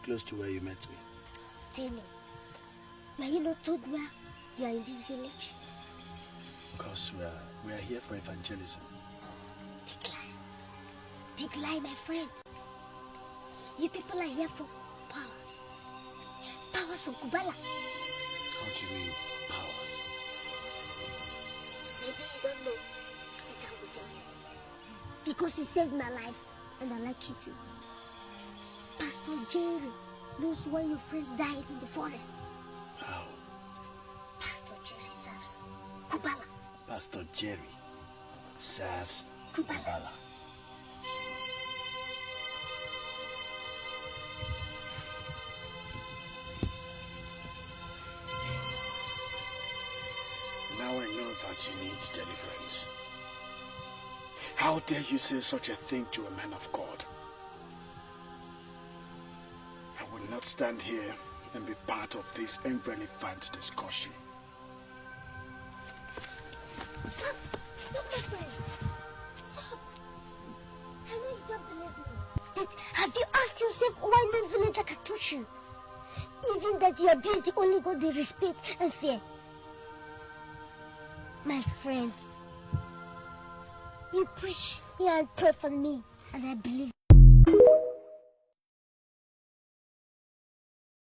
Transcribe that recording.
close to where you met me. Tell me, were you not told where you are in this village? Because we are here for evangelism. Big lie. Big lie, my friend. You people are here for powers. Powers from Kubala. How do you mean, powers? Maybe you don't know, but I will tell you. Because you saved my life, and I like you too. Pastor Jerry knows why your friends died in the forest. How? Pastor Jerry serves Kubala. Pastor Jerry serves Kubala. Kubala. Now I know that you need deliverance. How dare you say such a thing to a man of God? I will not stand here and be part of this irrelevant discussion. Stop! Stop, my friend! Stop! I know you don't believe me. But have you asked yourself why no villager can touch you? Even that you abuse the only God they respect and fear. My friend, you preach here and pray for me, and I believe